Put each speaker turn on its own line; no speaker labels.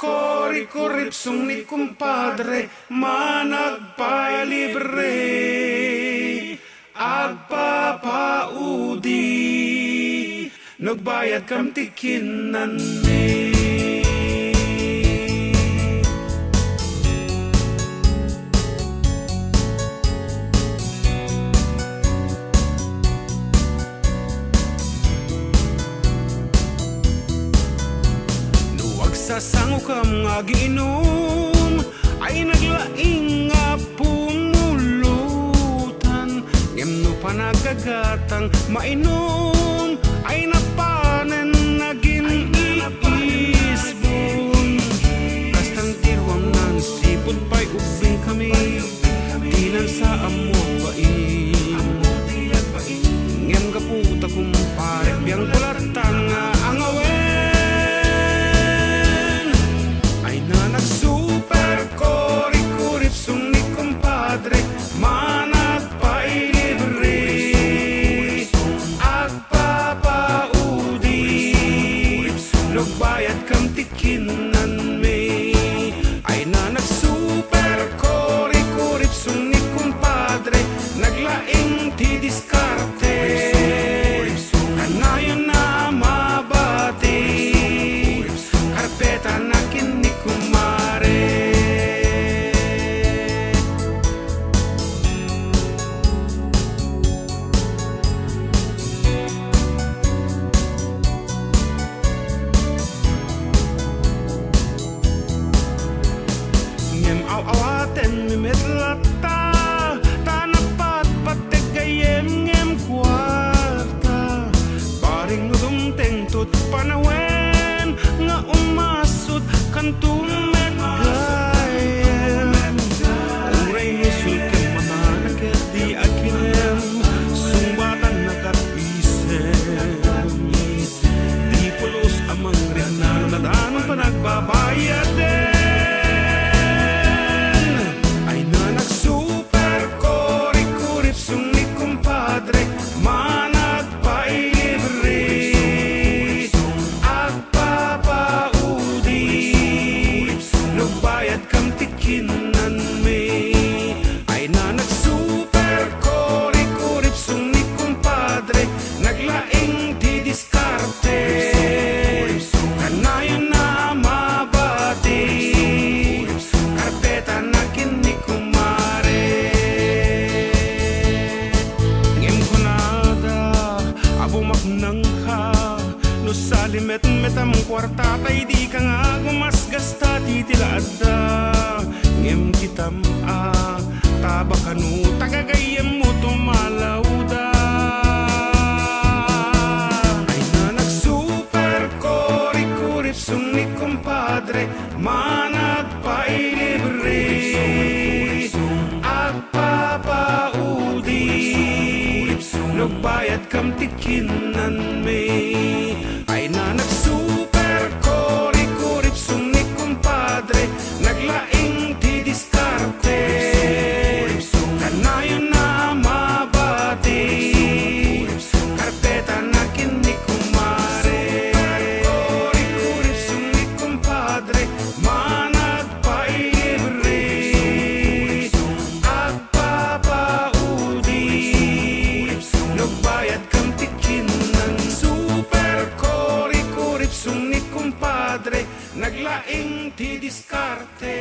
kori-koripsong ni kumpadre managpalibre agpapaudi nagbayad kam tikinan ni. Sasango kam nga giinom ay naglaing nga pumulutan ngem no panagagatang mainom ay napanen naging iisbon kastang tirwang nan sipod pa'y ubing kami tinan sa amot bain ngem kaputa kumpare biyang kulatan nga ang awen super kori-koripsong ni kumpadre managpalibre agpapaudi nagbayad kam tikinan me ay nanag super kori-koripsong ni kumpadre naglaing ti diskarte kanayon na mabati karpeta na kinik awaten mimetlata tanapat patigayem ngem kwarta paring nudong tengtut panawen nga umasud kantumet gayem umray nisul kem manaker di akinem sumbatan nakapisem di pulos amang rinano nadanong panagbabayad salimet metam kwarta tay di ka nga gumasgasta titilada ngem kitam tabakanu tagagayem mo tumalawda ay nanag super kori-koripsong ni kumpadre managpalibre agpapaudi nagbayad kam tikinan me ay nanag super kori-koripsong ni kumpadre naglaing ti diskarte kanayon na mabati karpeta na kinik kumare kori-koripsong ni kumpadre managpalibre agpapaudi nagbayad kam tikinan super kori-koripsong ni kumpadre naglaing ti diskarte.